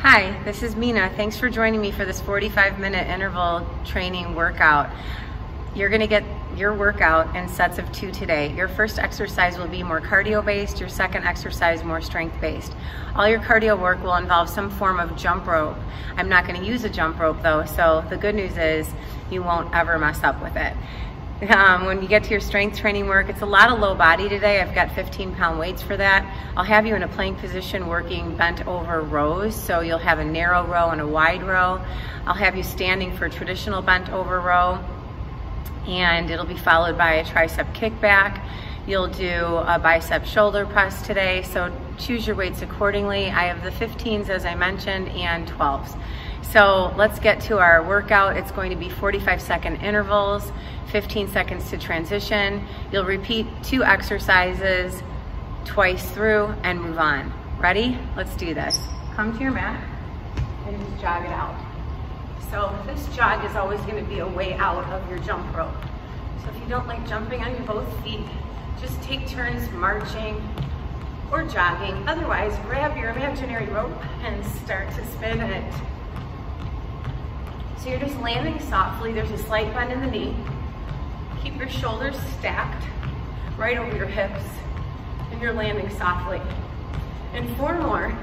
Hi, this is Mina. Thanks for joining me for this 45-minute interval training workout. You're gonna get your workout in sets of 2 today. Your first exercise will be more cardio-based, your second exercise more strength-based. All your cardio work will involve some form of jump rope. I'm not gonna use a jump rope though, so the good news is you won't ever mess up with it. When you get to your strength training work, it's a lot of low body today. I've got 15-pound weights for that. I'll have you in a plank position working bent over rows, so you'll have a narrow row and a wide row. I'll have you standing for a traditional bent over row, and it'll be followed by a tricep kickback. You'll do a bicep shoulder press today, so choose your weights accordingly. I have the 15s as I mentioned and 12s. So let's get to our workout. It's going to be 45-second intervals, 15 seconds to transition. You'll repeat 2 exercises twice through and move on. Ready? Let's do this. Come to your mat and just jog it out. So this jog is always going to be a way out of your jump rope. So if you don't like jumping on your both feet, just take turns marching or jogging. Otherwise, grab your imaginary rope and start to spin it. So you're just landing softly. There's a slight bend in the knee. Keep your shoulders stacked right over your hips, and you're landing softly. And 4 more,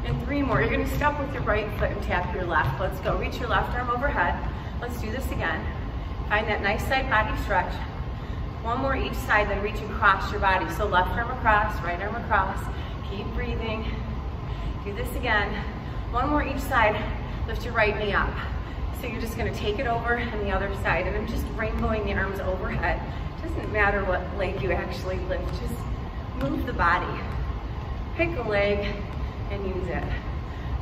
and 3 more. You're gonna step with your right foot and tap your left. Let's go. Reach your left arm overhead. Let's do this again. Find that nice side body stretch. 1 more each side, then reach across your body. So left arm across, right arm across. Keep breathing. Do this again. 1 more each side. Lift your right knee up. So you're just gonna take it over and the other side, and I'm just rainbowing the arms overhead. Doesn't matter what leg you actually lift, just move the body. Pick a leg and use it.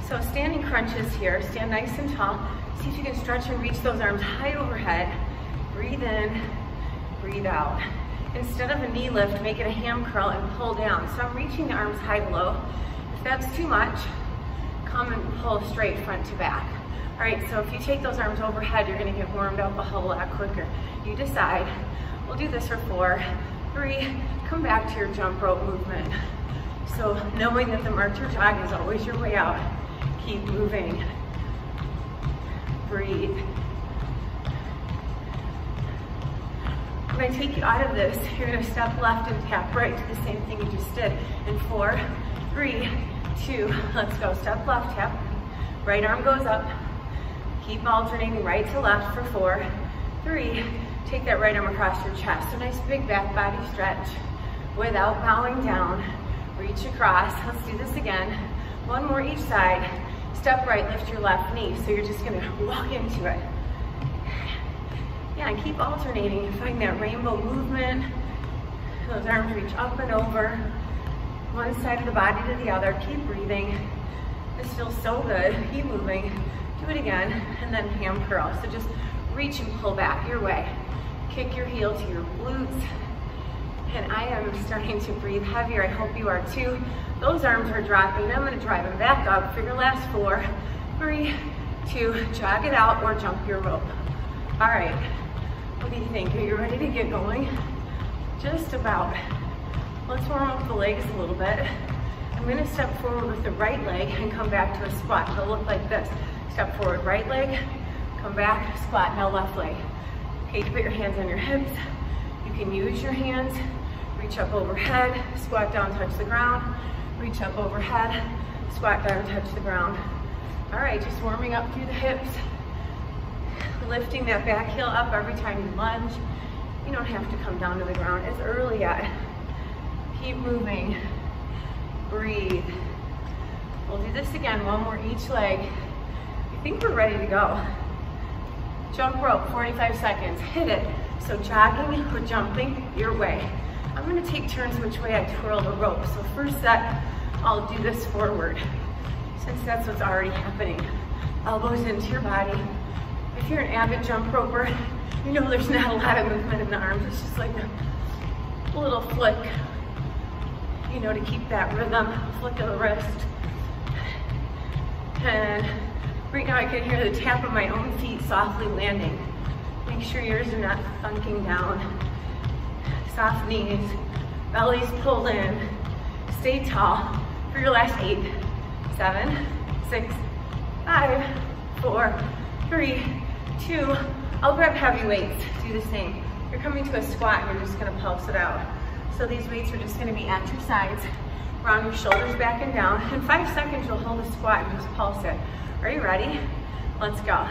So standing crunches here, stand nice and tall. See if you can stretch and reach those arms high overhead. Breathe in, breathe out. Instead of a knee lift, make it a ham curl and pull down. So I'm reaching the arms high to low. If that's too much, come and pull straight front to back. All right, so if you take those arms overhead, you're gonna get warmed up a whole lot quicker. You decide. We'll do this for 4, 3, come back to your jump rope movement. So knowing that the march or jog is always your way out, keep moving. Breathe. When I take you out of this, you're gonna step left and tap right to the same thing you just did. In 4, 3, 2, let's go. Step left, tap, right arm goes up. Keep alternating right to left for 4, 3, take that right arm across your chest. A nice big back body stretch without bowing down. Reach across, let's do this again. 1 more each side. Step right, lift your left knee. So you're just gonna walk into it. Yeah, and keep alternating. Find that rainbow movement. Those arms reach up and over. One side of the body to the other. Keep breathing. This feels so good. Keep moving. Do it again, and then ham curl. So just reach and pull back your way. Kick your heel to your glutes. And I am starting to breathe heavier. I hope you are too. Those arms are dropping. I'm gonna drive them back up for your last 4, 3, 2, jog it out or jump your rope. All right, what do you think? Are you ready to get going? Just about. Let's warm up the legs a little bit. I'm gonna step forward with the right leg and come back to a squat. It'll look like this. Step forward, right leg, come back, squat, now left leg. Okay, you put your hands on your hips. You can use your hands, reach up overhead, squat down, touch the ground, reach up overhead, squat down, touch the ground. All right, just warming up through the hips, lifting that back heel up every time you lunge. You don't have to come down to the ground as early yet. Keep moving, breathe. We'll do this again, 1 more each leg. I think we're ready to go. Jump rope, 45 seconds, hit it. So jogging or jumping, your way. I'm gonna take turns which way I twirl the rope. So first set, I'll do this forward, since that's what's already happening. Elbows into your body. If you're an avid jump roper, you know there's not a lot of movement in the arms. It's just like a little flick, you know, to keep that rhythm, flick of the wrist. And right now I can hear the tap of my own feet softly landing. Make sure yours are not thunking down. Soft knees, bellies pulled in. Stay tall for your last 8, 7, 6, 5, 4, 3, 2. I'll grab heavy weights. Do the same. You're coming to a squat and you're just gonna pulse it out. So these weights are just gonna be at your sides. Round your shoulders back and down. In 5 seconds, you'll hold a squat and just pulse it. Are you ready? Let's go.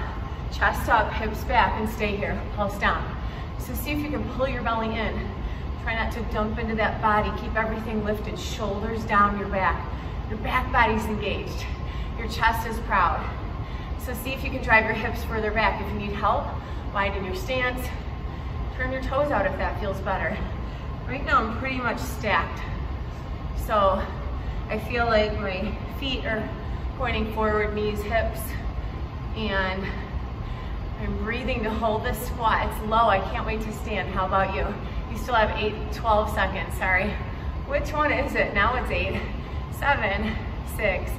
Chest up, hips back, and stay here. Pulse down. So see if you can pull your belly in. Try not to dump into that body. Keep everything lifted. Shoulders down your back. Your back body's engaged. Your chest is proud. So see if you can drive your hips further back. If you need help, widen your stance. Turn your toes out if that feels better. Right now I'm pretty much stacked. So I feel like my feet are pointing forward, knees, hips, and I'm breathing to hold this squat. It's low, I can't wait to stand. How about you? You still have 12 seconds, sorry. Which one is it? Now it's 8, 7, 6,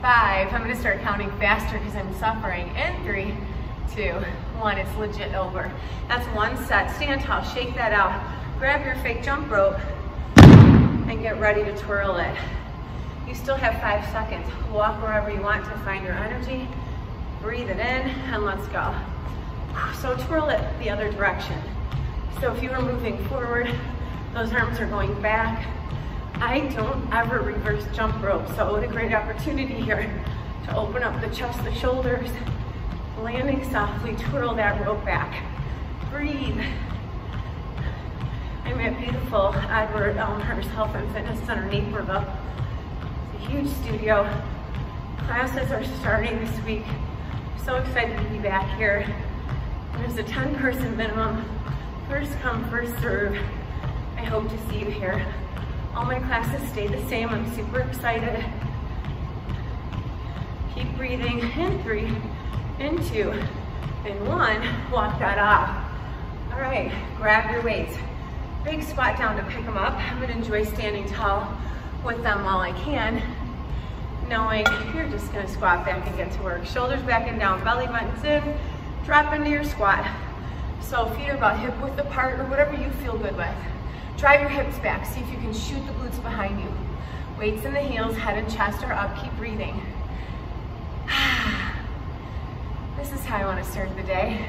5. I'm gonna start counting faster because I'm suffering. And 3, 2, 1, it's legit over. That's one set. Stand tall, shake that out. Grab your fake jump rope and get ready to twirl it. You still have 5 seconds. Walk wherever you want to find your energy. Breathe it in and let's go. So twirl it the other direction. So if you were moving forward, those arms are going back. I don't ever reverse jump rope, so what a great opportunity here to open up the chest, the shoulders, landing softly, twirl that rope back. Breathe. I'm at beautiful Edward Elmhurst Health and Fitness Center, Naperville. It's a huge studio. Classes are starting this week. So excited to be back here. There's a 10-person minimum. First come, first serve. I hope to see you here. All my classes stay the same. I'm super excited. Keep breathing. In 3, in 2, in 1. Walk that off. All right, grab your weights. Big squat down to pick them up. I'm gonna enjoy standing tall with them while I can, knowing you're just gonna squat back and get to work. Shoulders back and down, belly buttons in, drop into your squat. So feet are about hip width apart or whatever you feel good with. Drive your hips back, see if you can shoot the glutes behind you. Weights in the heels, head and chest are up, keep breathing. This is how I wanna start the day,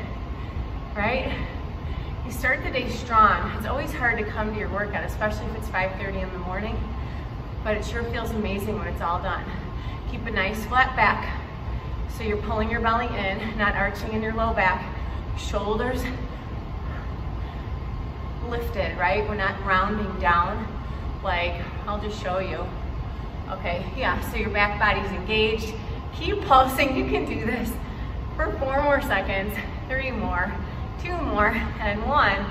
right? You start the day strong. It's always hard to come to your workout, especially if it's 5:30 in the morning, but it sure feels amazing when it's all done. Keep a nice flat back, so you're pulling your belly in, not arching in your low back. Shoulders lifted, right? We're not rounding down, like, I'll just show you. Okay, yeah, so your back body's engaged. Keep pulsing, you can do this for 4 more seconds, 3 more, 2 more, and 1.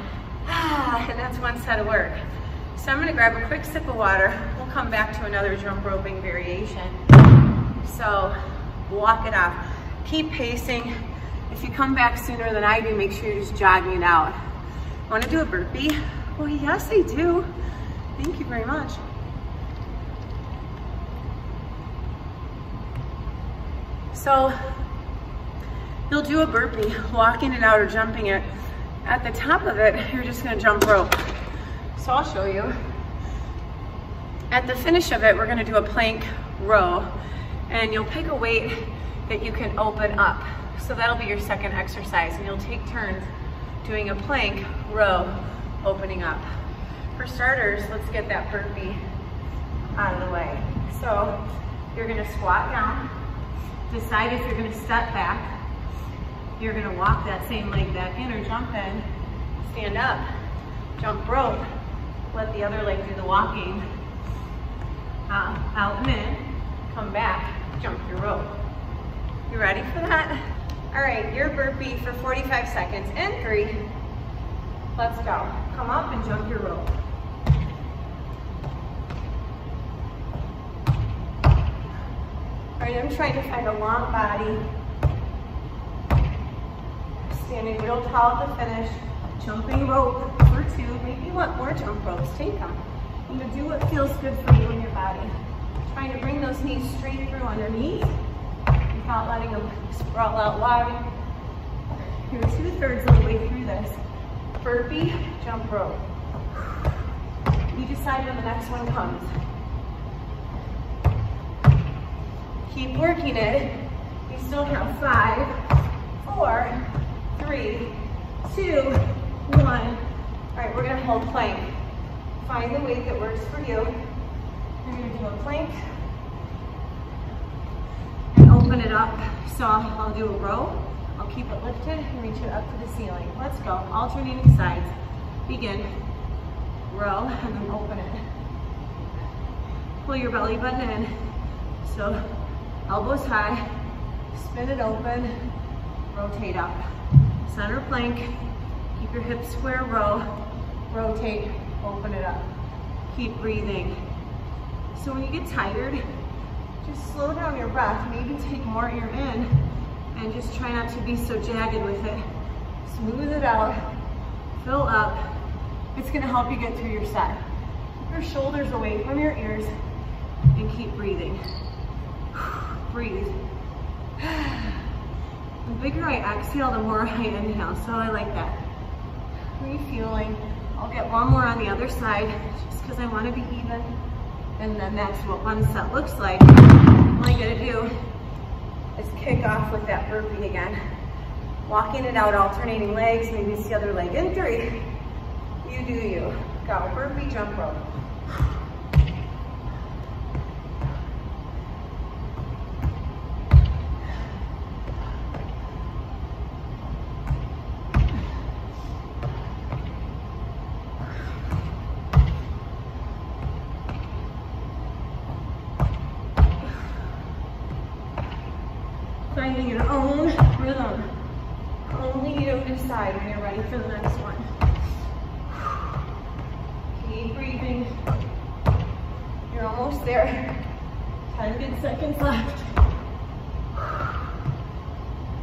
And that's one set of work. So I'm gonna grab a quick sip of water. We'll come back to another jump roping variation. So walk it off. Keep pacing. If you come back sooner than I do, make sure you're just jogging it out. Want to do a burpee? Well, yes, I do. Thank you very much. So you'll do a burpee, walking it out or jumping it. At the top of it, you're just gonna jump rope. So I'll show you. At the finish of it, we're gonna do a plank row, and you'll pick a weight that you can open up. So that'll be your second exercise, and you'll take turns doing a plank row, opening up. For starters, let's get that burpee out of the way. So you're gonna squat down, decide if you're gonna step back, you're gonna walk that same leg back in or jump in, stand up, jump rope, let the other leg do the walking, out and in, come back, jump your rope. You ready for that? All right, your burpee for 45 seconds. In 3, let's go. Come up and jump your rope. All right, I'm trying to find a long body. Standing real tall at the finish. Jumping rope for 2. Maybe you want more jump ropes, take them. I'm gonna do what feels good for you in your body. Trying to bring those knees straight through underneath without letting them sprawl out wide. You're 2/3 of the way through this. Burpee, jump rope. You decide when the next one comes. Keep working it. We still have 5, 4, 3, 2, 1. All right, we're gonna hold plank. Find the weight that works for you. You're gonna do a plank and open it up. So I'll do a row. I'll keep it lifted and reach it up to the ceiling. Let's go, alternating sides. Begin, row, and then open it. Pull your belly button in. So elbows high, spin it open, rotate up. Center plank, keep your hips square, row, rotate, open it up. Keep breathing. So when you get tired, just slow down your breath, maybe take more air in, and just try not to be so jagged with it. Smooth it out, fill up. It's gonna help you get through your set. Keep your shoulders away from your ears and keep breathing. Breathe. The bigger I exhale, the more I inhale, so I like that. Refueling. I'll get one more on the other side, just because I want to be even. And then that's what one set looks like. All I gotta do is kick off with that burpee again. Walking it out, alternating legs, maybe it's the other leg in 3. You do you. Go, burpee, jump rope. Finding your own rhythm. Only you decide when you're ready for the next one. Keep breathing. You're almost there. 10 good seconds left.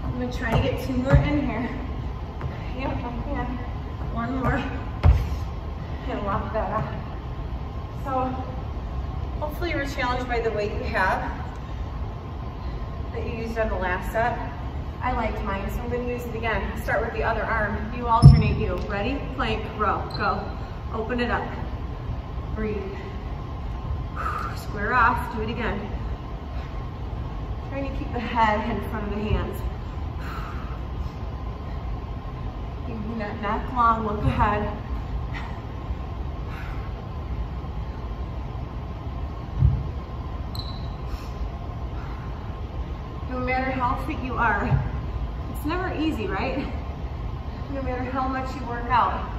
I'm gonna try to get 2 more in here. Yep, I can. 1 more. And walk that up. So, hopefully you were challenged by the weight you have that you used on the last set. I liked mine, so I'm going to use it again. Start with the other arm. You alternate you. Ready? Plank, row, go. Open it up. Breathe. Square off. Do it again. Trying to keep the head in front of the hands. Keeping that neck long, look ahead. No matter how fit you are, it's never easy, right? No matter how much you work out,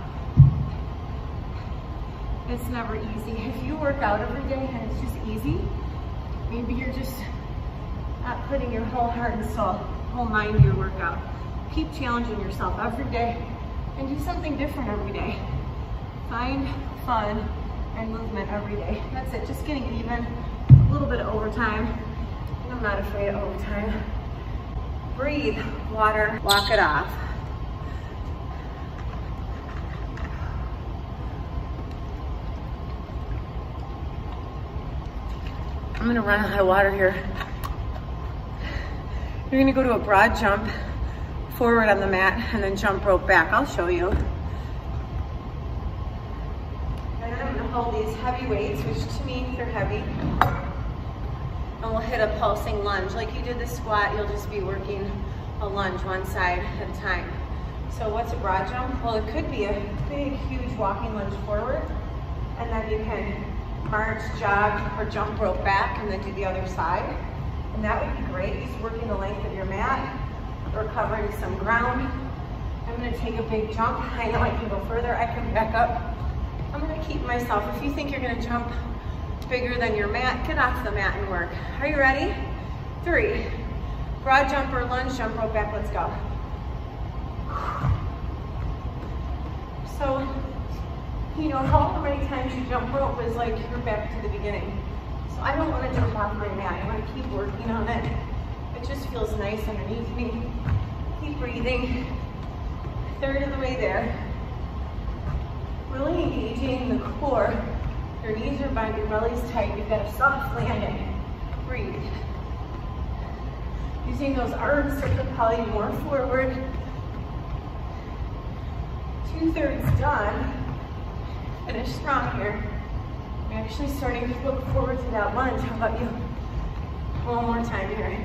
it's never easy. If you work out every day and it's just easy, maybe you're just not putting your whole heart and soul, whole mind to your workout. Keep challenging yourself every day and do something different every day. Find fun and movement every day. That's it, just getting even, a little bit of overtime. I'm not afraid of overtime. Breathe, water, walk it off. I'm gonna run high water here. You're gonna go to a broad jump, forward on the mat, and then jump rope back. I'll show you. And then I'm gonna hold these heavy weights, which to me, they're heavy. And we'll hit a pulsing lunge. Like you did the squat, you'll just be working a lunge one side at a time. So what's a broad jump? Well, it could be a big, huge walking lunge forward, and then you can march, jog, or jump rope back, and then do the other side. And that would be great, just working the length of your mat, or covering some ground. I'm gonna take a big jump. I know I can go further, I can back up. I'm gonna keep myself. If you think you're gonna jump bigger than your mat, get off the mat and work. Are you ready? 3. Broad jump or lunge, jump rope back, let's go. So, you know, however many times you jump rope is like you're back to the beginning. So I don't want to jump off my mat, I want to keep working on it. It just feels nice underneath me. Keep breathing. 1/3 of the way there. Really engaging the core. Your knees are bent, your belly's tight, you've got a soft landing. Breathe. Using those arms to propel you more forward. 2/3 done. Finish strong here. I'm actually starting to look forward to that lunge. How about you? One more time here.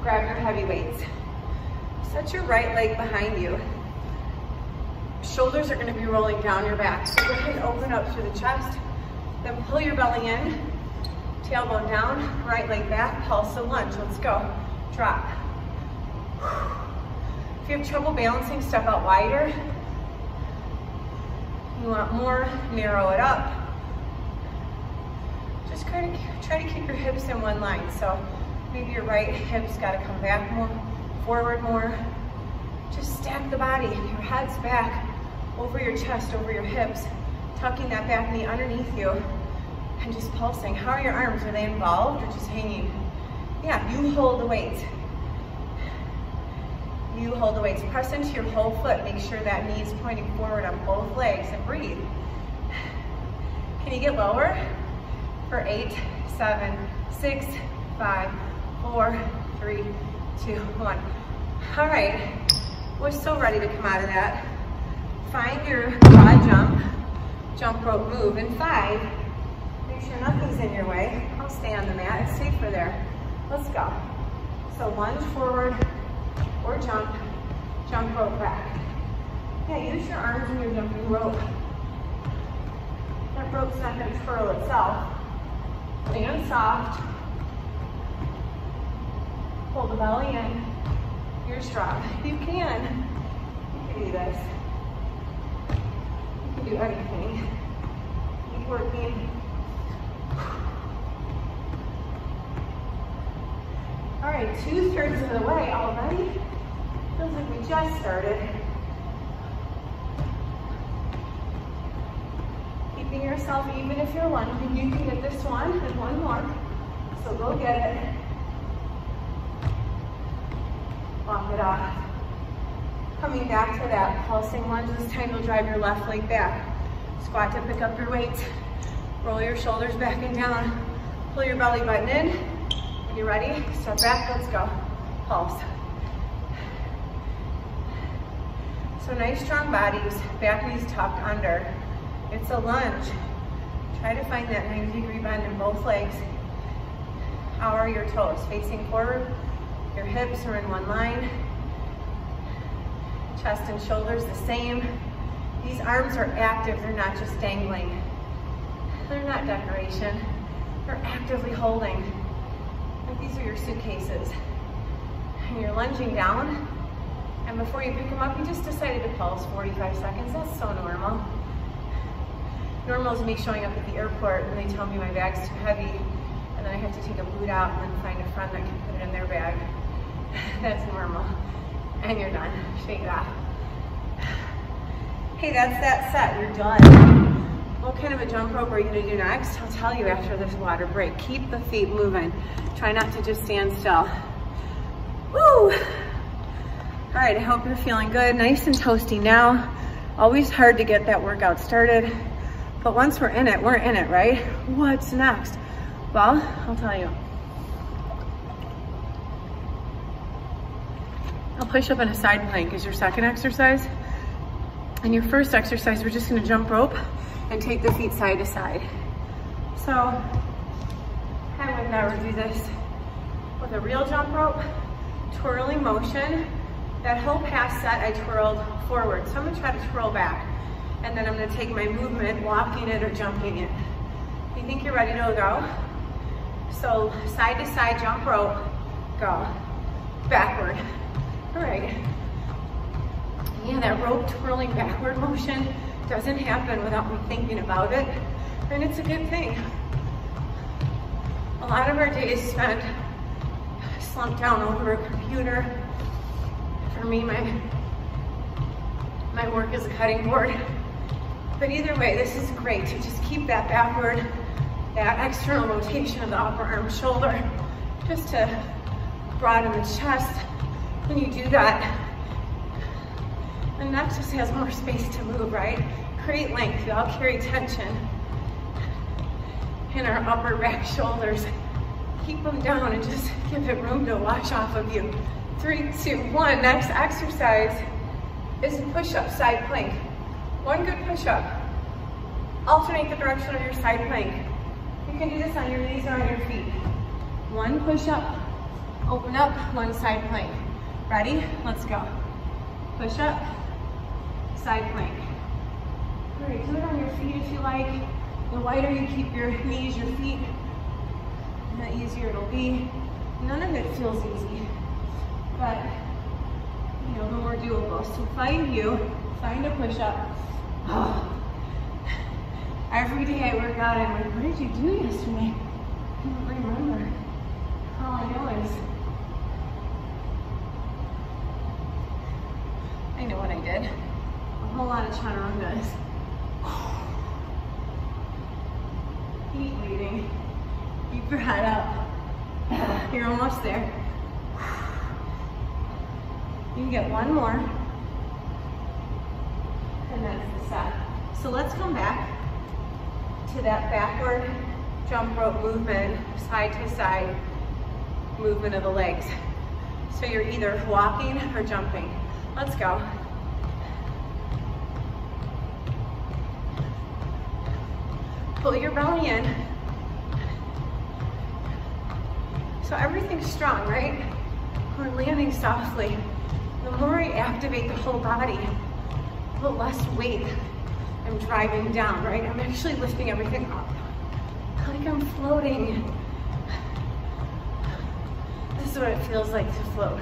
Grab your heavy weights. Set your right leg behind you. Shoulders are going to be rolling down your back. So go ahead and open up through the chest. Then pull your belly in. Tailbone down, right leg back, pulse a lunge. Let's go. Drop. If you have trouble balancing, step out wider. You want more, narrow it up. Just try to keep your hips in one line. So maybe your right hip's got to come back more, forward more. Just stack the body. Your head's back, over your chest, over your hips. Tucking that back knee underneath you and just pulsing. How are your arms? Are they involved or just hanging? Yeah, you hold the weights. You hold the weights. Press into your whole foot. Make sure that knee is pointing forward on both legs and breathe. Can you get lower? For 8, 7, 6, 5, 4, 3, 2, 1. All right, we're so ready to come out of that. Find your quad jump rope move. In 5, make sure nothing's in your way. I'll stay on the mat, it's safer there. Let's go. So lunge forward or jump rope back. Yeah, use your arms when you're jumping rope. That rope's not gonna twirl itself. Land soft. Pull the belly in. You're strong. You can do this. You can do anything. Keep working. All right, 2/3 of the way already. Feels like we just started. Keeping yourself, even if you're lunging, you can get this one and one more. So go get it. Walk it off. Coming back to that pulsing lunge, this time you'll drive your left leg back. Squat to pick up your weights. Roll your shoulders back and down. Pull your belly button in. When you're ready, step back, let's go. Pulse. So nice strong bodies, back knees tucked under. It's a lunge. Try to find that 90-degree bend in both legs. How are your toes? Facing forward. Your hips are in one line. Chest and shoulders the same. These arms are active, they're not just dangling. They're not decoration. They're actively holding. Like these are your suitcases. And you're lunging down, and before you pick them up, you just decided to pulse 45 seconds. That's so normal. Normal is me showing up at the airport and they tell me my bag's too heavy, and then I have to take a boot out and then find a friend that can put it in their bag. That's normal. And you're done. Shake it off. Hey, that's that set. You're done. What kind of a jump rope are you going to do next? I'll tell you after this water break. Keep the feet moving. Try not to just stand still. Woo! All right, I hope you're feeling good. Nice and toasty now. Always hard to get that workout started. But once we're in it, right? What's next? Well, I'll tell you. I'll push up in a side plank as your second exercise. And your first exercise, we're just gonna jump rope and take the feet side to side. So, I would never do this with a real jump rope. Twirling motion. That whole past set, I twirled forward. So I'm gonna try to twirl back. And then I'm gonna take my movement, walking it or jumping it. You think you're ready to go? So side to side jump rope, go. Backward. All right. Yeah, that rope twirling backward motion doesn't happen without me thinking about it. And it's a good thing. A lot of our days spent slumped down over a computer. For me, my work is a cutting board. But either way, this is great to just keep that backward, that external rotation of the upper arm shoulder, just to broaden the chest. When you do that, the neck just has more space to move, right? Create length, you all carry tension in our upper back shoulders. Keep them down and just give it room to wash off of you. 3, 2, 1, next exercise is a push-up side plank. One good push-up. Alternate the direction of your side plank. You can do this on your knees or on your feet. One push up, open up, one side plank. Ready? Let's go. Push up, side plank. All right, do it on your feet if you like. The wider you keep your knees, your feet, the easier it'll be. None of it feels easy, but you know, the more doable. So find a push up. Oh. Every day I work out, I'm like, what did you do yesterday? I don't remember. All I know is, I know what I did. A whole lot of chaturangas. Keep breathing. Keep your head up. You're almost there. You can get one more. And that's the set. So let's come back to that backward jump rope movement, side to side movement of the legs. So you're either walking or jumping. Let's go. Pull your belly in. So everything's strong, right? We're landing softly. The more I activate the whole body, the less weight I'm driving down, right? I'm actually lifting everything up. Like I'm floating. This is what it feels like to float.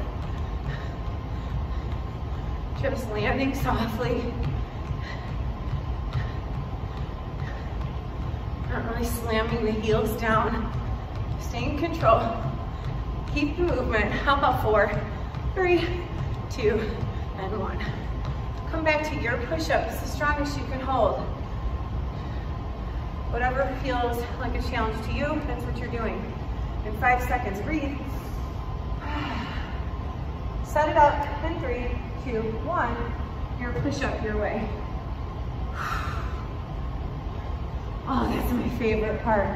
Just landing softly. Not really slamming the heels down. Stay in control. Keep the movement. How about 4, 3, 2, and 1. Come back to your push-up. It's the strongest you can hold. Whatever feels like a challenge to you, that's what you're doing. In 5 seconds, breathe. Set it up in 3, 2, 1. Your push-up your way. Oh, that's my favorite part.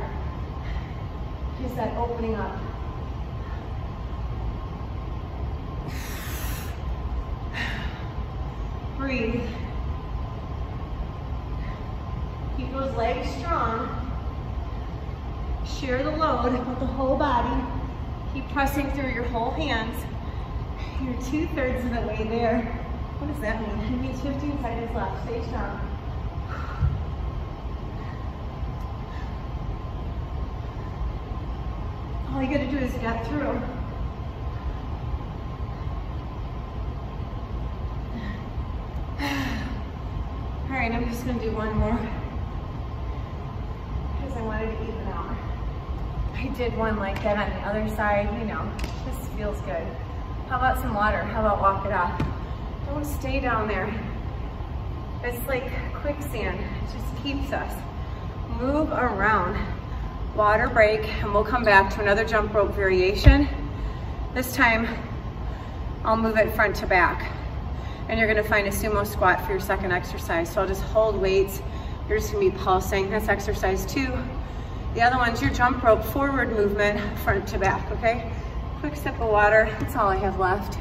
Is that opening up. Breathe. Keep those legs strong. Share the load with the whole body. Keep pressing through your whole hands. You're 2/3 of the way there. What does that mean? It means 15 seconds left. Stay strong. All you gotta do is get through. All right, I'm just gonna do one more because I wanted to even out. I did one like that on the other side, you know, this feels good. How about some water? How about walk it off? Don't stay down there. It's like quicksand, it just keeps us. Move around. Water break, and we'll come back to another jump rope variation. This time, I'll move it front to back. And you're gonna find a sumo squat for your second exercise. So I'll just hold weights. You're just gonna be pulsing. That's exercise 2. The other one's your jump rope forward movement, front to back, okay? Quick sip of water, that's all I have left.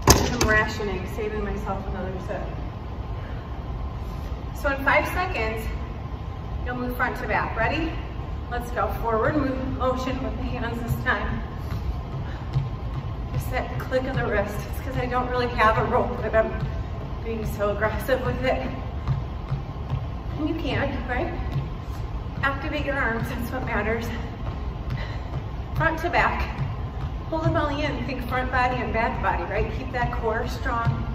I'm rationing, saving myself another sip. So in 5 seconds, you'll move front to back. Ready? Let's go. Forward motion with the hands this time. Just that click of the wrist. It's because I don't really have a rope, but I'm being so aggressive with it. And you can, right? Activate your arms, that's what matters. Front to back. Pull the belly in, think front body and back body, right? Keep that core strong.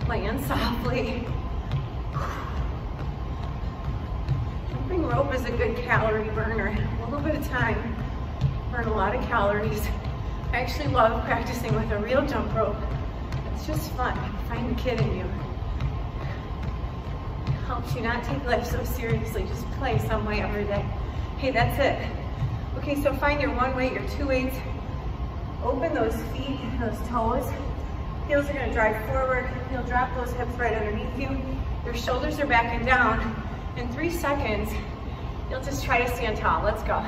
Land softly. Jumping rope is a good calorie burner. A little bit of time, burn a lot of calories. I actually love practicing with a real jump rope. It's just fun. Find the kid in you. Helps you not take life so seriously. Just play some way every day. Hey, that's it. Okay, so find your one weight, your 2 weights. Open those feet, those toes. Heels are gonna drive forward. You'll drop those hips right underneath you. Your shoulders are back and down. In 3 seconds, you'll just try to stand tall. Let's go.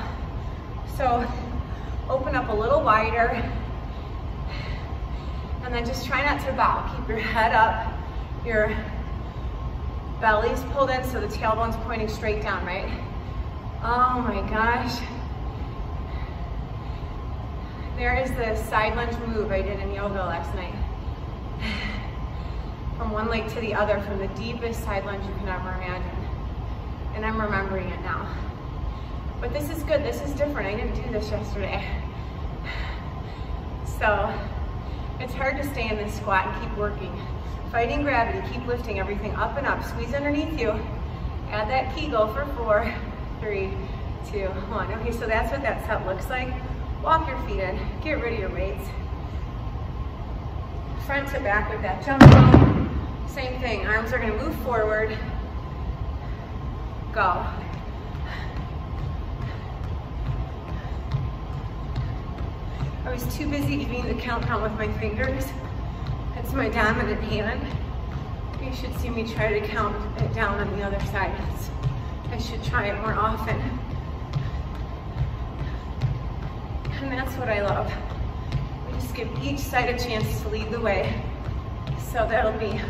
So open up a little wider. And then just try not to bow. Keep your head up, your belly's pulled in so the tailbone's pointing straight down, right? Oh my gosh. There is the side lunge move I did in yoga last night. From one leg to the other, from the deepest side lunge you can ever imagine. And I'm remembering it now. But this is good, this is different. I didn't do this yesterday. So, it's hard to stay in this squat and keep working. Fighting gravity, keep lifting everything up and up. Squeeze underneath you. Add that Kegel for 4, 3, 2, 1. Okay, so that's what that set looks like. Walk your feet in, get rid of your weights. Front to back with that jump rope. Same thing, arms are gonna move forward. Go. I was too busy eating the countdown with my fingers. It's my dominant hand. You should see me try to count it down on the other side. I should try it more often. And that's what I love. We just give each side a chance to lead the way. So that'll be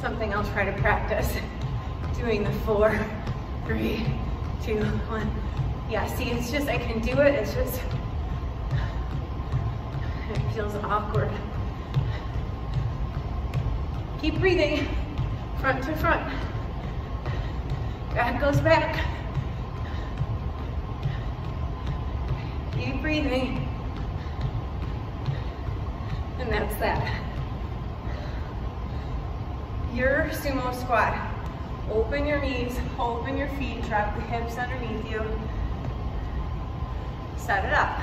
something I'll try to practice. Doing the 4, 3, 2, 1. Yeah, see, it's just, I can do it, it's just, it feels awkward. Keep breathing, front to front. Back goes back. Keep breathing. And that's that. Your sumo squat. Open your knees, open your feet, drop the hips underneath you. Set it up.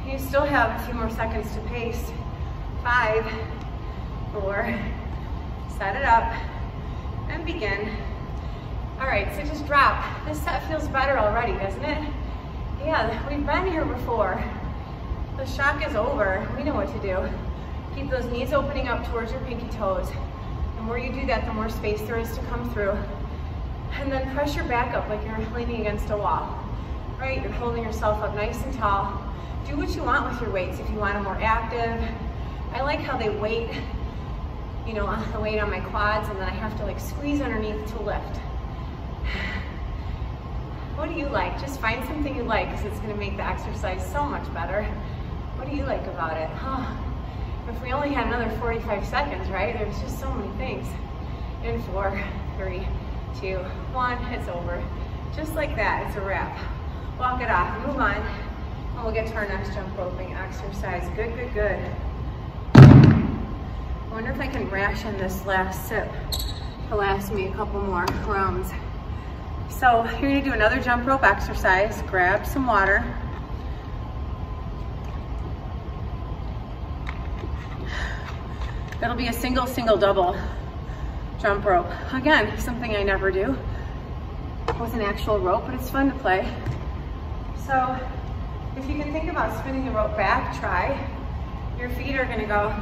You still have a few more seconds to pace. 5, 4, set it up, and begin. All right, so just drop. This set feels better already, doesn't it? Yeah, we've been here before. The shock is over. We know what to do. Keep those knees opening up towards your pinky toes. The more you do that, the more space there is to come through. And then press your back up like you're leaning against a wall. Right, you're holding yourself up nice and tall. Do what you want with your weights. If you want them more active, I like how they weight, you know, the weight on my quads, and then I have to like squeeze underneath to lift. What do you like? Just find something you like, because it's going to make the exercise so much better. What do you like about it? Oh, if we only had another 45 seconds, right? There's just so many things. In 4, 3, 2, 1, it's over. Just like that, it's a wrap. Walk it off, move on, and we'll get to our next jump roping exercise. Good, good, good. I wonder if I can ration this last sip to last me a couple more rounds. So you're gonna do another jump rope exercise. Grab some water. It'll be a single, single, double jump rope. Again, something I never do with an actual rope, but it's fun to play. So if you can think about spinning the rope back, try. Your feet are gonna go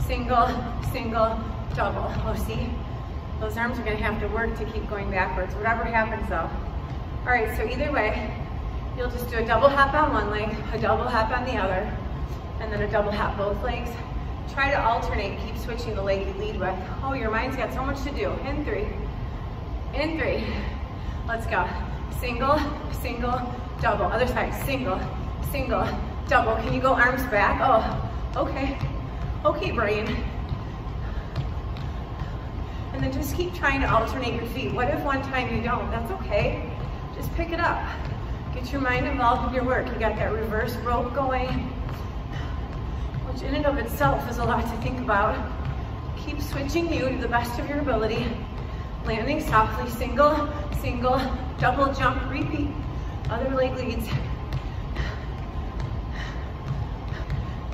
single, single, double. Oh, see? Those arms are gonna have to work to keep going backwards, whatever happens though. All right, so either way, you'll just do a double hop on one leg, a double hop on the other, and then a double hop both legs. Try to alternate, keep switching the leg you lead with. Oh, your mind's got so much to do. In 3, in 3. Let's go. Single, single, double. Other side, single, single, double. Can you go arms back? Oh, okay. Okay, brain. And then just keep trying to alternate your feet. What if one time you don't? That's okay. Just pick it up. Get your mind involved in your work. You got that reverse rope going, which in and of itself is a lot to think about. Keep switching you to the best of your ability. Landing softly, single, single, double jump, repeat. Other leg leads.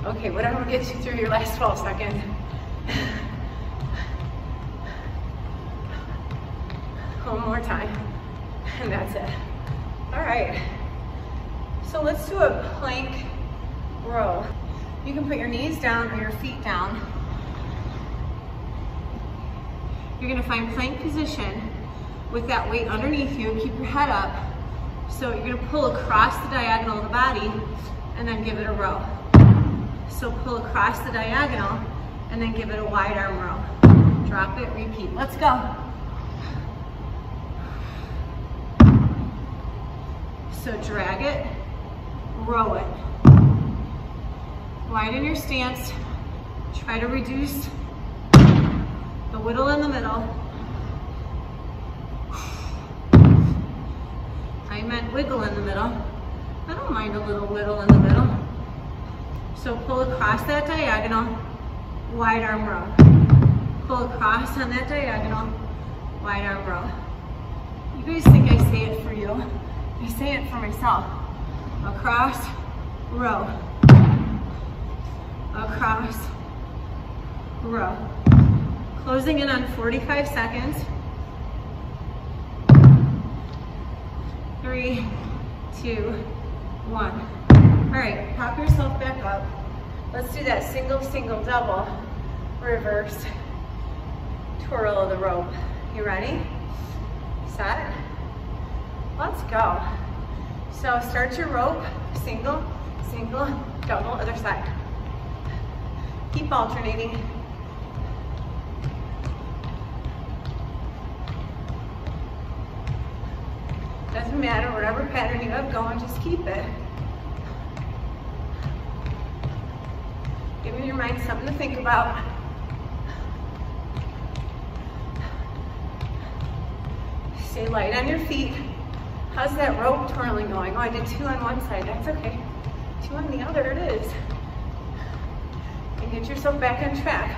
Okay, whatever gets you through your last 12 seconds. One more time, and that's it. All right, so let's do a plank row. You can put your knees down or your feet down. You're gonna find plank position with that weight underneath you. Keep your head up. So you're gonna pull across the diagonal of the body and then give it a row. So pull across the diagonal and then give it a wide arm row. Drop it, repeat. Let's go. So drag it, row it. Widen your stance. Try to reduce the whittle in the middle. I meant wiggle in the middle. I don't mind a little whittle in the middle. So pull across that diagonal, wide arm row. Pull across on that diagonal, wide arm row. You guys think I say it for you. I say it for myself. Across, row. Across, row. Closing in on 45 seconds. 3, 2, 1. All right, pop yourself back up. Let's do that single, single, double, reverse, twirl of the rope. You ready? Set. Let's go. So start your rope, single, single, double, other side. Keep alternating. Doesn't matter, whatever pattern you have going, just keep it. Giving your mind something to think about. Stay light on your feet. How's that rope twirling going? Oh, I did 2 on one side, that's okay. 2 on the other, it is. And get yourself back on track.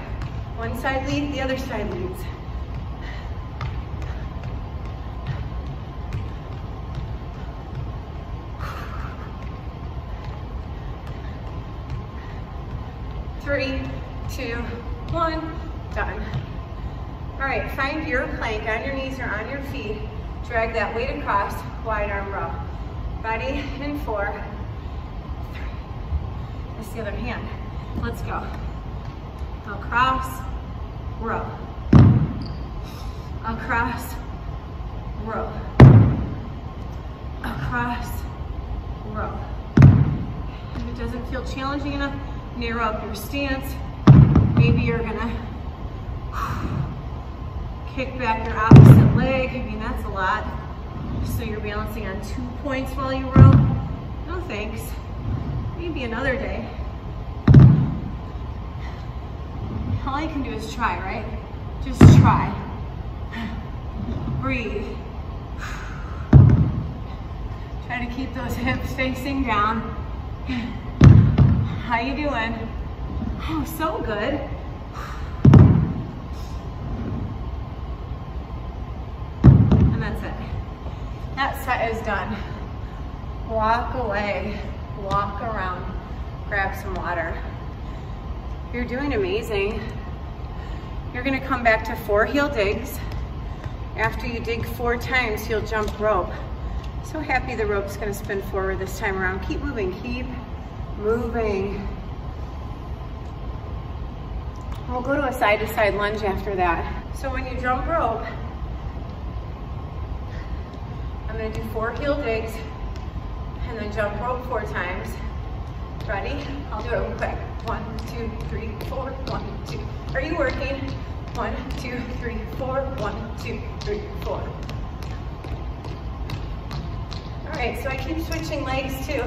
One side leads, the other side leads. Three, 2, 1, done. All right, find your plank on your knees or on your feet. Drag that weight across, wide arm row. Ready, in 4, 3. That's the other hand. Let's go. Across, row. Across, row. Across, row. If it doesn't feel challenging enough, narrow up your stance. Maybe you're gonna kick back your opposite leg. I mean, that's a lot. So you're balancing on 2 points while you row. No thanks. Maybe another day. All you can do is try, right? Just try. Breathe. Try to keep those hips facing down. How you doing? Oh, so good. And that's it. That set is done. Walk away, walk around, grab some water. You're doing amazing. You're gonna come back to 4 heel digs. After you dig 4 times, you'll jump rope. So happy the rope's gonna spin forward this time around. Keep moving, keep moving. We'll go to a side-to-side lunge after that. So when you jump rope, I'm gonna do 4 heel digs and then jump rope 4 times. Ready? I'll do it real quick. 1, 2, 3, 4, 1, 2. Are you working? 1, 2, 3, 4, 1, 2, 3, 4. All right, so I keep switching legs too.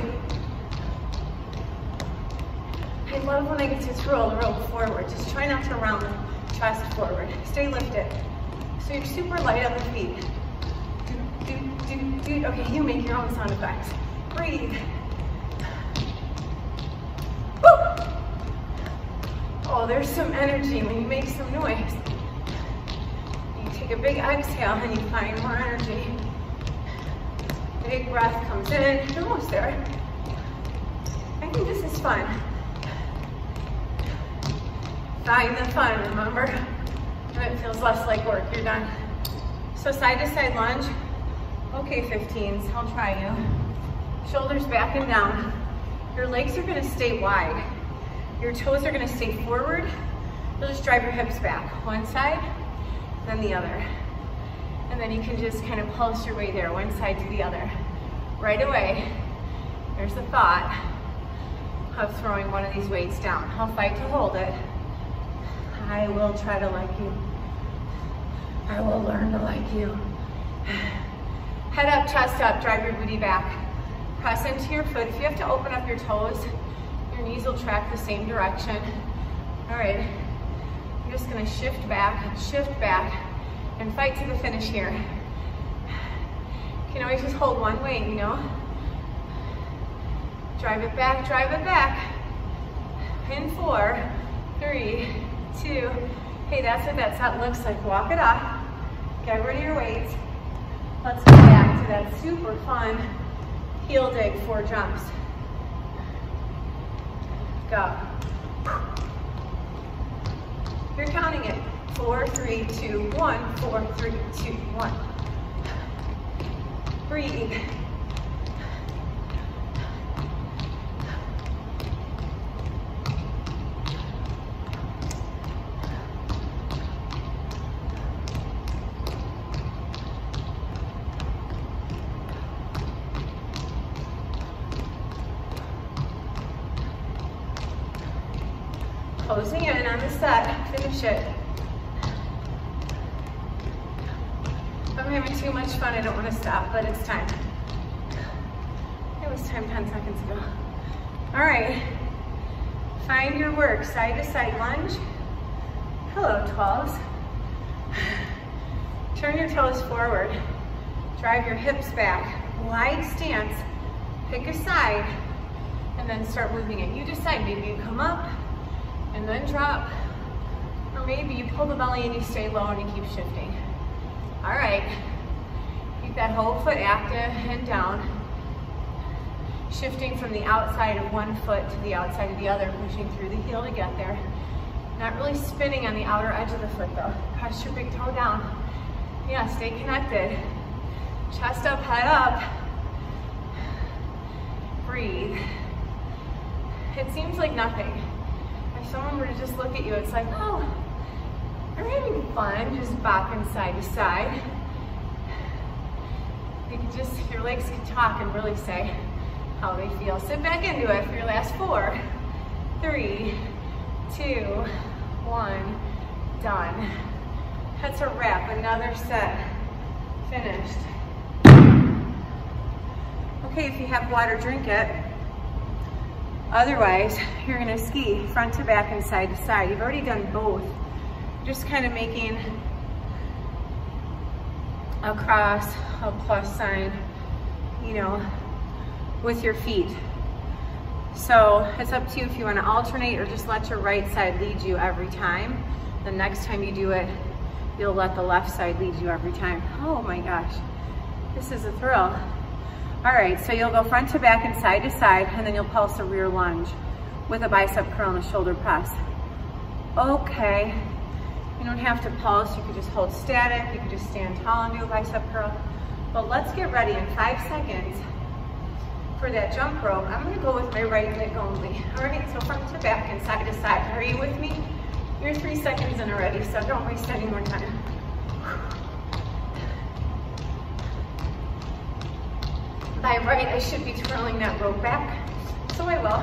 I love when I get to twirl the rope forward. Just try not to round the chest forward. Stay lifted. So you're super light on the feet. Do, do, do, do. Okay, you make your own sound effects. Breathe. Woo! Oh, there's some energy when you make some noise. You take a big exhale and you find more energy. Big breath comes in. You're almost there. I think this is fun. Find the fun, remember? And it feels less like work, you're done. So side to side lunge. Okay, 15s, I'll try you. Shoulders back and down. Your legs are gonna stay wide. Your toes are gonna stay forward. You'll just drive your hips back. One side, then the other. And then you can just kind of pulse your way there, one side to the other. Right away, there's a thought. of throwing one of these weights down. I'll fight to hold it. I will try to like you. I will learn to like you. Head up, chest up, drive your booty back. Press into your foot. If you have to open up your toes, your knees will track the same direction. All right, you're just gonna shift back, and fight to the finish here. You can always just hold one weight, you know? Drive it back, drive it back. In 4, 3, 2, hey, that's what that set looks like. Walk it off, get rid of your weights. Let's go back to that super fun heel dig 4 jumps. Go. You're counting it. 4, 3, 2, 1, 4, 3, 2, 1. Breathe. Closing in on the set, finish it. I'm having too much fun, I don't want to stop, but it's time. It was time 10 seconds ago. All right, find your work, side to side lunge. Hello, 12s. Turn your toes forward. Drive your hips back, wide stance, pick a side, and then start moving it. You decide, maybe you come up, and then drop, or maybe you pull the belly and you stay low and you keep shifting. All right, keep that whole foot active and down, shifting from the outside of one foot to the outside of the other, pushing through the heel to get there. Not really spinning on the outer edge of the foot though. Press your big toe down. Yeah, stay connected. Chest up, head up. Breathe. It seems like nothing. If someone were to just look at you, it's like, oh, you're having fun, just bopping side to side. You can just, your legs can talk and really say how they feel. Sit back into it for your last 4, 3, 2, 1, done. That's a wrap, another set, finished. Okay, if you have water, drink it. Otherwise, you're gonna ski front to back and side to side. You've already done both. Just kind of making a cross, a plus sign, you know, with your feet. So it's up to you if you wanna alternate or just let your right side lead you every time. The next time you do it, you'll let the left side lead you every time. Oh my gosh, this is a thrill. All right, so you'll go front to back and side to side, and then you'll pulse a rear lunge with a bicep curl and a shoulder press. Okay, you don't have to pulse, you could just hold static, you could just stand tall and do a bicep curl. But let's get ready in 5 seconds for that jump rope. I'm gonna go with my right leg only. All right, so front to back and side to side. Are you with me? You're 3 seconds in already, so don't waste any more time. By right, I should be twirling that rope back, so I will.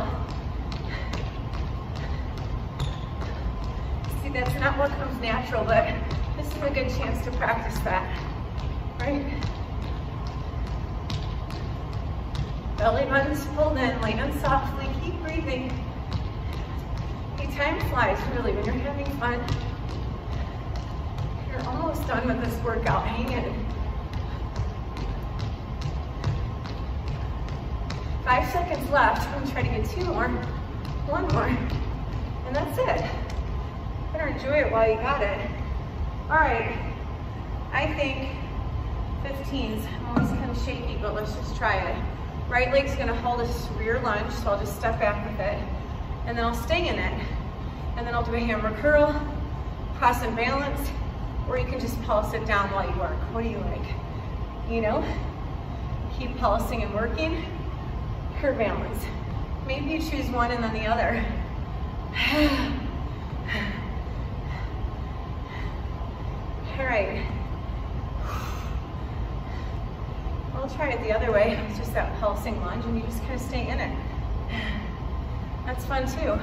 See, that's not what comes natural, but this is a good chance to practice that, right? Belly buttons pulled in, land softly, keep breathing. Hey, time flies, really, when you're having fun. You're almost done with this workout, hang in. 5 seconds left. I'm gonna try to get 2 more, 1 more, and that's it. Better enjoy it while you got it. All right, I think 15s. I'm always kind of shaky, but let's just try it. Right leg's gonna hold a rear lunge, so I'll just step back with it, and then I'll stay in it. And then I'll do a hammer curl, cross and balance, or you can just pulse it down while you work. What do you like? You know, keep pulsing and working. Her balance. Maybe you choose one and then the other. All right. I'll try it the other way. It's just that pulsing lunge and you just kind of stay in it. That's fun too.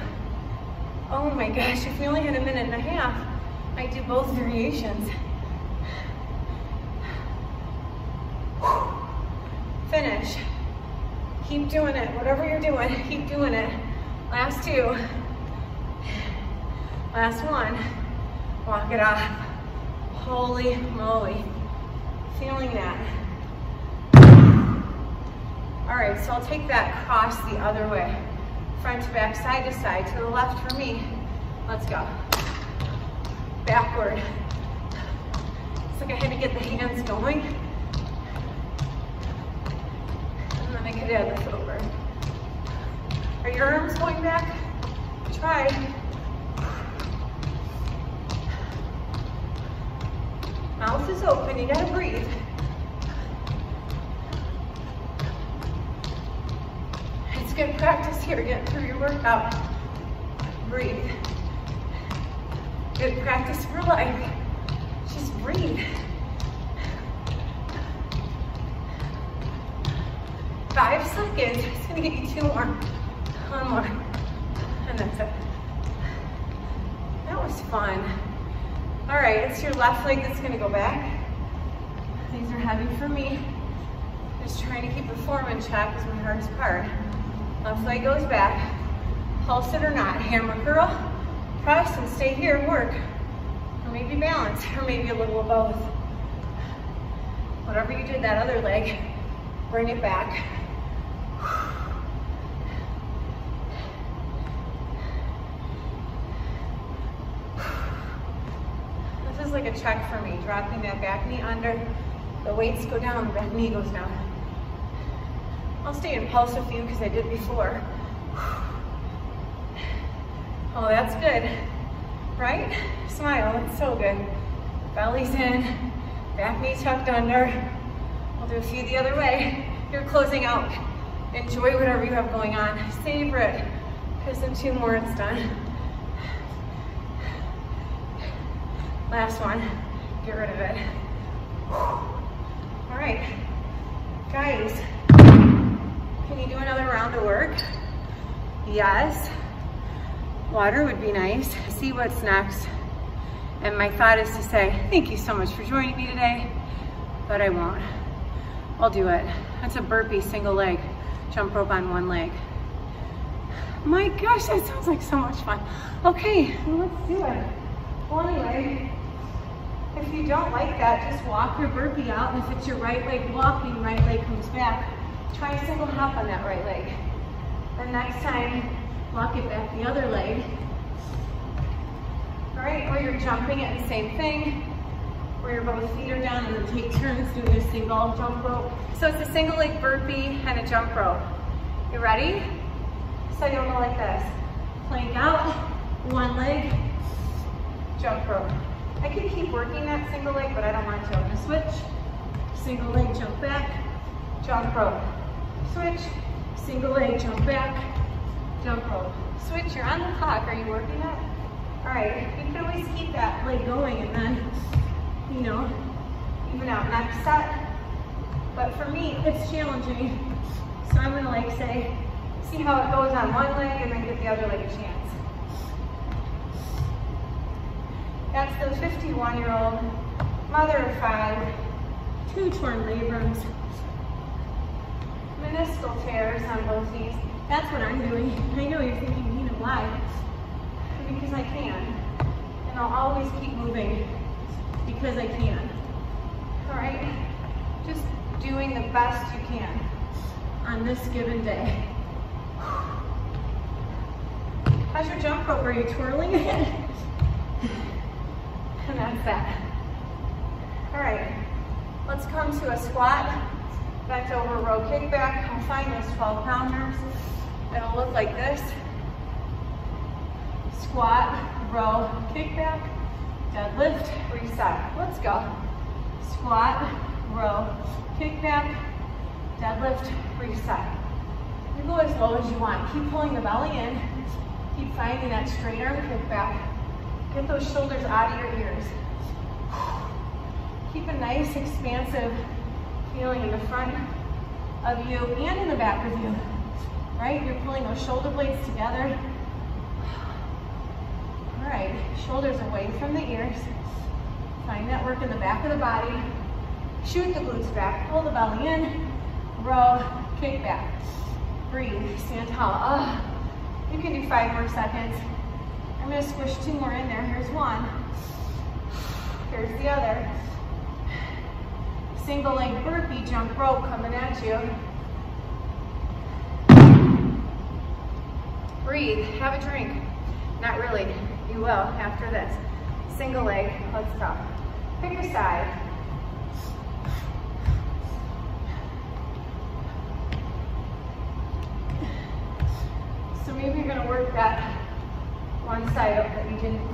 Oh my gosh, if we only had a minute and a half, I'd do both variations. Finish. Keep doing it. Whatever you're doing, keep doing it. Last two. Last one. Walk it off. Holy moly. Feeling that. All right, so I'll take that cross the other way. Front to back, side to side, to the left for me. Let's go. Backward. It's like I had to get the hands going. And then I could add this over. Are your arms going back? Try. Mouth is open, you gotta breathe. It's good practice here, getting through your workout. Breathe. Good practice for life. Just breathe. 5 seconds. It's gonna get you 2 more. 1 more. And that's it. That was fun. All right, it's your left leg that's gonna go back. These are heavy for me. Just trying to keep the form in check is my hardest part. Left leg goes back. Pulse it or not. Hammer curl, press, and stay here and work. Or maybe balance, or maybe a little of both. Whatever you did that other leg, bring it back. This is like a check for me, dropping that back knee under. The weights go down, the back knee goes down. I'll stay in pulse with you because I did before. Oh, that's good, right? Smile, it's so good. Belly's in, back knee tucked under. We'll do a few the other way. You're closing out. Enjoy whatever you have going on. Savor it, because in 2 more it's done. Last one, get rid of it. All right, guys, can you do another round of work? Yes. Water would be nice. See what's next. And my thought is to say, thank you so much for joining me today, but I won't. I'll do it. That's a burpee, single leg, jump rope on 1 leg. My gosh, that sounds like so much fun. Okay, well, let's do it. Well, anyway, if you don't like that, just walk your burpee out, and if it's your right leg walking, right leg comes back. Try a single hop on that right leg. The next time, walk it back the other leg. All right, or you're jumping it, the same thing, where your both feet are down and then take turns doing a single jump rope. So it's a single leg burpee and a jump rope. You ready? So you'll go like this. Plank out, 1 leg, jump rope. I could keep working that single leg, but I don't want to. I'm gonna switch, single leg, jump back, jump rope. Switch, single leg, jump back, jump rope. Switch, you're on the clock. Are you working that? All right, you can always keep that leg going and then, you know, even out next set. But for me, it's challenging. So I'm gonna like say, see how it goes on 1 leg and then give the other leg a chance. That's the 51-year-old mother of 5, 2 torn labrums, meniscal tears on both knees. That's what I'm doing. I know you're thinking, you know, why? Because I can. And I'll always keep moving because I can. All right? Just doing the best you can on this given day. How's your jump rope? Are you twirling it? And that's that. All right, let's come to a squat, bent over row kick back. I'll find those 12 pounders. It'll look like this. Squat, row, kick back, deadlift, reset. Let's go. Squat, row, kick back, deadlift, reset. You go as low as you want. Keep pulling the belly in. Keep finding that straight arm kick back. Get those shoulders out of your ears. Keep a nice expansive feeling in the front of you and in the back of you. right? You're pulling those shoulder blades together. All right, shoulders away from the ears. Find that work in the back of the body. Shoot the glutes back, pull the belly in, row, kick back. Breathe, stand tall. You can do 5 more seconds. I'm gonna squish 2 more in there. Here's one. Here's the other. Single leg burpee, jump rope coming at you. Breathe, have a drink. Not really, you will after this. Single leg, let's go. Pick a side. So maybe you're gonna work that one side up that you didn't,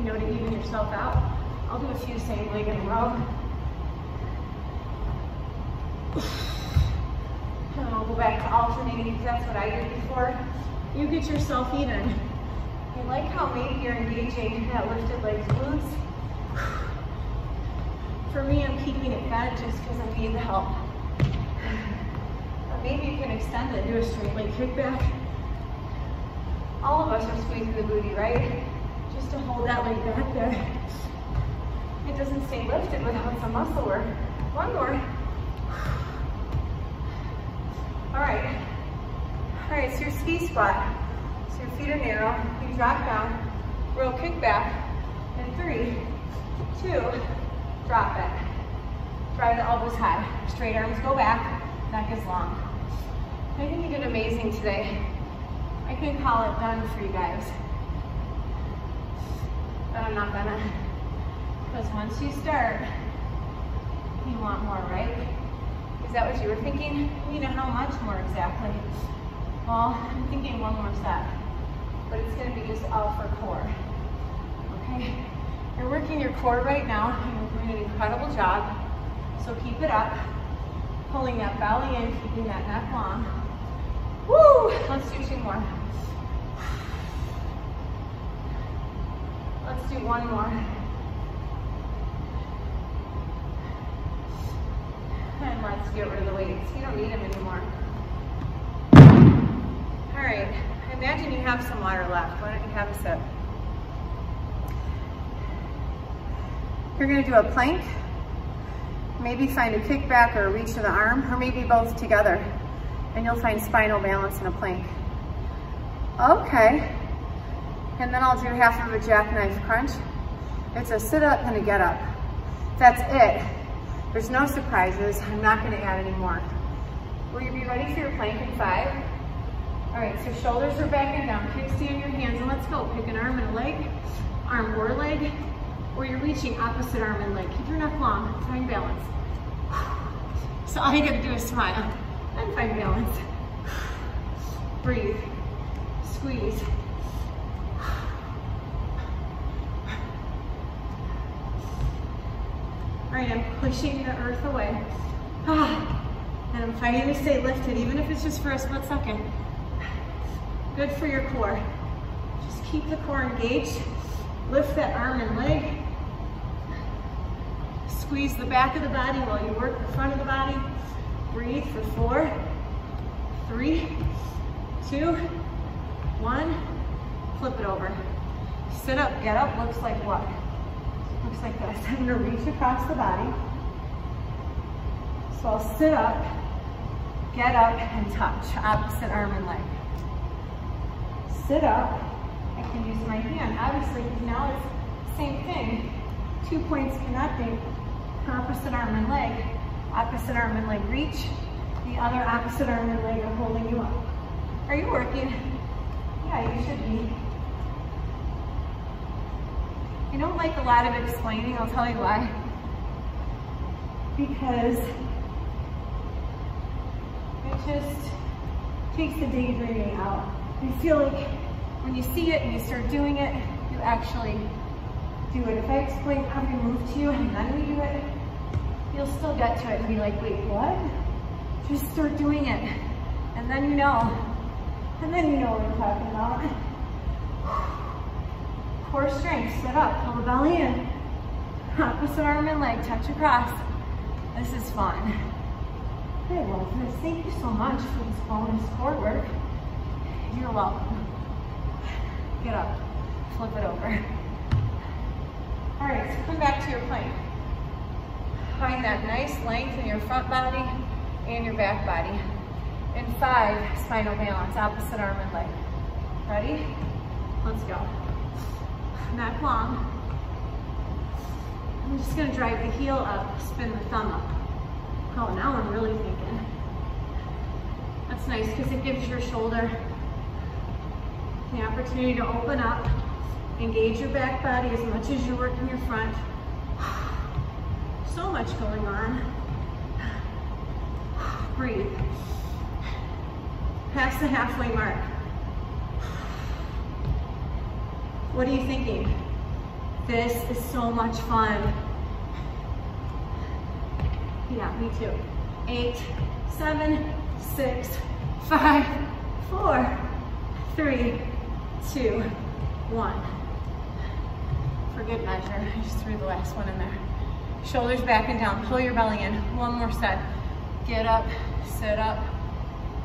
to even yourself out. I'll do a few same leg in a row. And we'll go back to alternating because that's what I did before. You get yourself even. I like how maybe you're engaging that lifted legs glutes. For me, I'm keeping it bent just because I need the help. But maybe you can extend it, do a straight leg kick back. All of us are squeezing the booty, right? Just to hold that leg back there. It doesn't stay lifted without some muscle work. One more. All right, so your ski squat. So your feet are narrow, you drop down, row kick back, and 3, 2, drop it. Drive the elbows high, straight arms go back, neck is long. I think you did amazing today. I can call it done for you guys. But I'm not gonna. Because once you start, you want more, right? Is that what you were thinking? You know how much more exactly? Well, I'm thinking 1 more set. But it's gonna be just all for core. Okay? You're working your core right now, and you're doing an incredible job. So keep it up. Pulling that belly in, keeping that neck long. Woo! Let's do 2 more. Let's do 1 more. And let's get rid of the weights. You don't need them anymore. All right, imagine you have some water left. Why don't you have a sip? You're gonna do a plank. Maybe find a kickback or a reach of the arm, or maybe both together. And you'll find spinal balance in a plank. Okay. And then I'll do half of a jackknife crunch. It's a sit up and a get up. That's it. There's no surprises. I'm not gonna add any more. Will you be ready for your plank in 5? All right, so shoulders are back and down. Kickstand your hands and let's go. Pick an arm and a leg, arm or leg, or you're reaching opposite arm and leg. Keep your neck long, find balance. So all you gotta do is smile and find balance. Breathe, squeeze. All right, I'm pushing the earth away. And I'm fighting to stay lifted, even if it's just for a split second. Good for your core. Just keep the core engaged. Lift that arm and leg. Squeeze the back of the body while you work the front of the body. Breathe for 4, 3, 2, 1. Flip it over. Sit up, get up, looks like what? Looks like this. I'm gonna reach across the body. So I'll sit up, get up, and touch, opposite arm and leg. Sit up, I can use my hand, obviously, because now it's the same thing. 2 points connecting, opposite arm and leg. Opposite arm and leg reach. The other opposite arm and leg are holding you up. Are you working? Yeah, you should be. I don't like a lot of explaining, I'll tell you why. Because it just takes the daydreaming out. I feel like when you see it and you start doing it, you actually do it. If I explain how we move to you and then we do it, you'll still get to it and be like, wait, what? Just start doing it. And then you know. And then you know what I'm talking about. Core strength, sit up, pull the belly in. Opposite arm and leg, touch across. This is fun. I love this. Thank you so much for this bonus core work. You're welcome. Get up, flip it over. All right, so come back to your plank. Find that nice length in your front body and your back body. In 5, spinal balance, opposite arm and leg. Ready? Let's go. Back long. I'm just gonna drive the heel up, spin the thumb up. Oh, now I'm really thinking. That's nice because it gives your shoulder the opportunity to open up, engage your back body as much as you're working your front. So much going on. Breathe. Past the halfway mark. What are you thinking? This is so much fun. Yeah, me too. 8, 7, 6, 5, 4, 3, 2, 1. For good measure, I just threw the last one in there. Shoulders back and down, pull your belly in. One more set. Get up, sit up.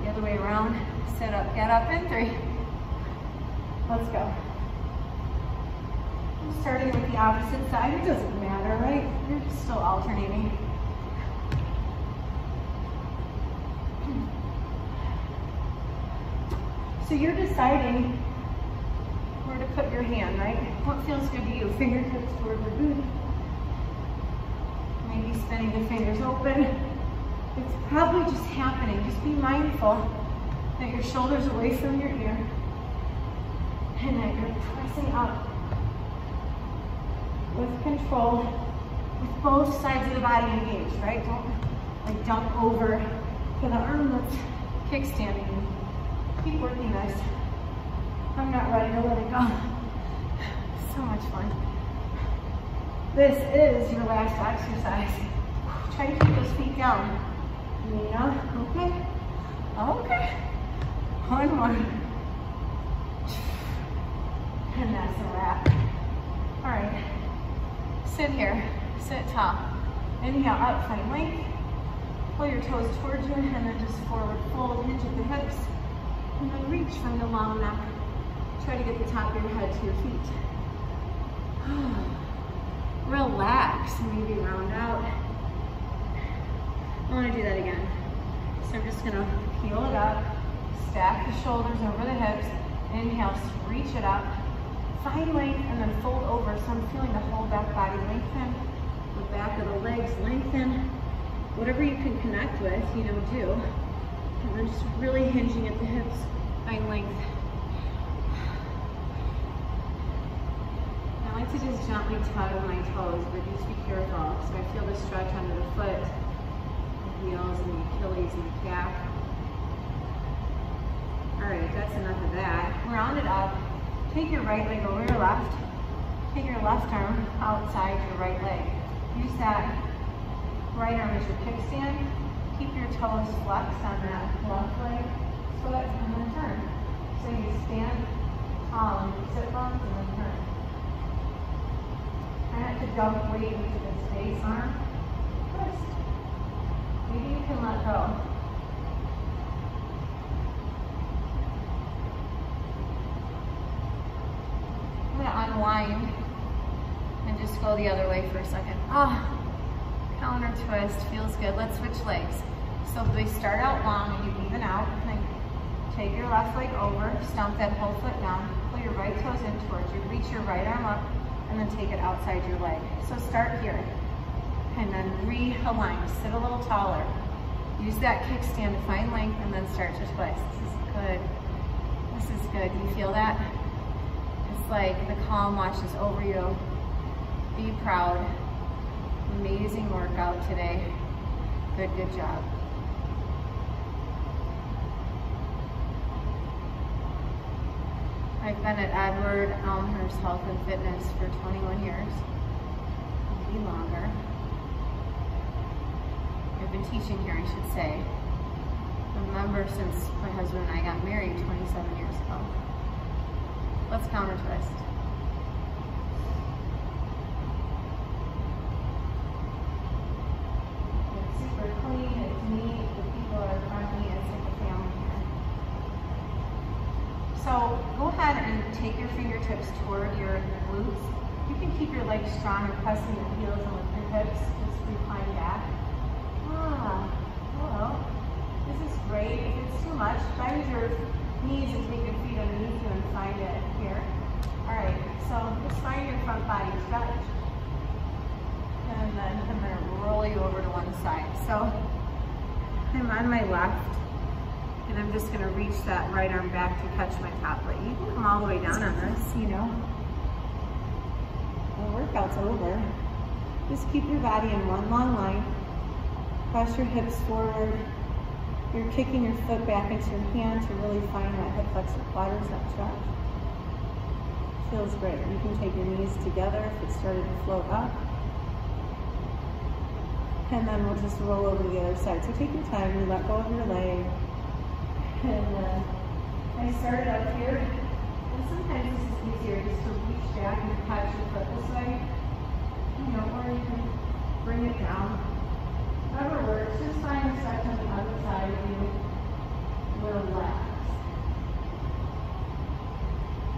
The other way around, sit up, get up in 3. Let's go. Starting with the opposite side, it doesn't matter, right? You're still alternating. So you're deciding where to put your hand, right? What feels good to you? Fingertips toward the boot. Maybe spinning the fingers open. It's probably just happening. Just be mindful that your shoulder's away from your ear and that you're pressing up with control, with both sides of the body engaged, right? Don't like dump over to the arm that's kickstanding. Keep working this. I'm not ready to let it go. So much fun. This is your last exercise. Try to keep those feet down. Nina, okay? Okay. One more. And that's a wrap. All right. Sit here, sit tall. Inhale, up, find length. Pull your toes towards you, and then just forward fold, hinge at the hips. And then reach from the long neck. Try to get the top of your head to your feet. Relax, maybe round out. I want to do that again. So I'm just gonna peel it up, stack the shoulders over the hips. Inhale, reach it up. Find length and then fold over. So I'm feeling the whole back body lengthen. The back of the legs lengthen. Whatever you can connect with, do. And then just really hinging at the hips. Find length. I like to just gently tug my toes, but just be careful. So I feel the stretch under the foot, the heels and the Achilles and the calf. All right, that's enough of that. Round it up. Take your right leg over your left. Take your left arm outside your right leg. Use that right arm as your kickstand. Keep your toes flexed on that left leg foot and then turn. So you stand tall and you sit bones and then turn. Try not to dump weight into this base arm. Twist. Maybe you can let go. I'm going to unwind and just go the other way for a second. Counter twist, feels good. Let's switch legs. So they start out long and you even out. And take your left leg over, stomp that whole foot down, pull your right toes in towards you, reach your right arm up, and then take it outside your leg. So start here, and then realign, sit a little taller. Use that kickstand to find length, and then start to twist. This is good. This is good. You feel that? It's like the calm washes over you. Be proud. Amazing workout today. Good job. I've been at Edward Elmhurst Health and Fitness for 21 years, maybe longer. I've been teaching here, I should say. I'm a member since my husband and I got married 27 years ago. Let's counter twist. It's super clean, it's neat, the people are friendly, it's like a family here. So go ahead and take your fingertips toward your glutes. You can keep your legs strong and pressing your heels and with your hips. Just recline back. Hello. This is great. If it's too much, bend your knees and take your feet underneath you and find it here. All right, so just find your front body stretch. And then I'm going to roll you over to one side. So I'm on my left, and I'm just going to reach that right arm back to catch my top leg. You can come all the way down on this, you know. The workout's over. Just keep your body in one long line. Press your hips forward. You're kicking your foot back into your hand to really find that hip flexor quadricep stretch. Feels great. You can take your knees together if it started to float up. And then we'll just roll over to the other side. So take your time, you let go of your leg. And I started up here. And sometimes this is easier just to reach back and catch your foot this way. You know, or you can bring it down. Whatever works, just find a stretch on the other side of you. Relax.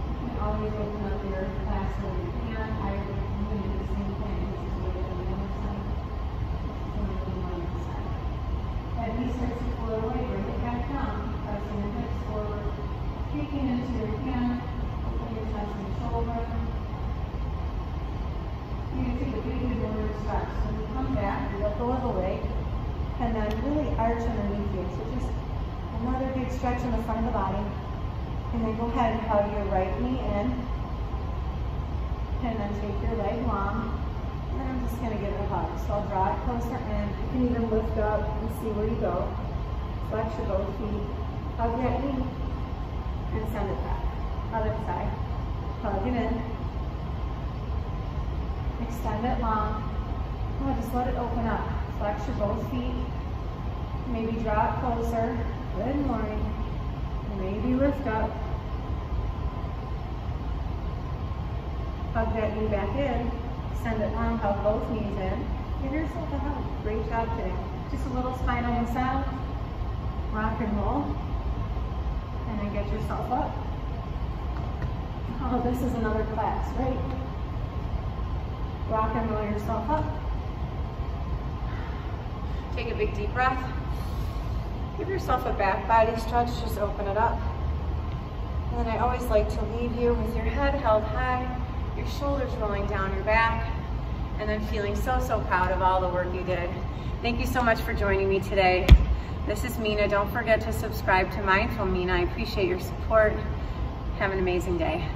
You can always open up your clasp over your hand. I would do the same thing. This is what I do on the other side. That knee starts to float away, bring it back down, pressing your hips forward, kicking into your hand, open your chest and shoulder. You can take a big inward stretch. So when you come back, you let go of the leg, and then really arch underneath you. So just another big stretch in the front of the body. And then go ahead and hug your right knee in. And then take your leg long. And then I'm just going to give it a hug. So I'll draw it closer in. You can even lift up and see where you go. Flex your both feet. Hug that knee. And send it back. Other side. Hug it in. Extend it long. Oh, just let it open up. Flex your both feet. Maybe draw it closer. Good morning. Maybe lift up. Hug that knee back in. Send it long. Hug both knees in. Give yourself a hug. Great job today. Just a little spinal massage. Rock and roll. And then get yourself up. Oh, this is another class, right? Rock and roll yourself up. Take a big deep breath. Give yourself a back body stretch, just open it up. And then I always like to leave you with your head held high, your shoulders rolling down your back, and then feeling so proud of all the work you did. Thank you so much for joining me today. This is Mina. Don't forget to subscribe to Mindful Mina. I appreciate your support. Have an amazing day.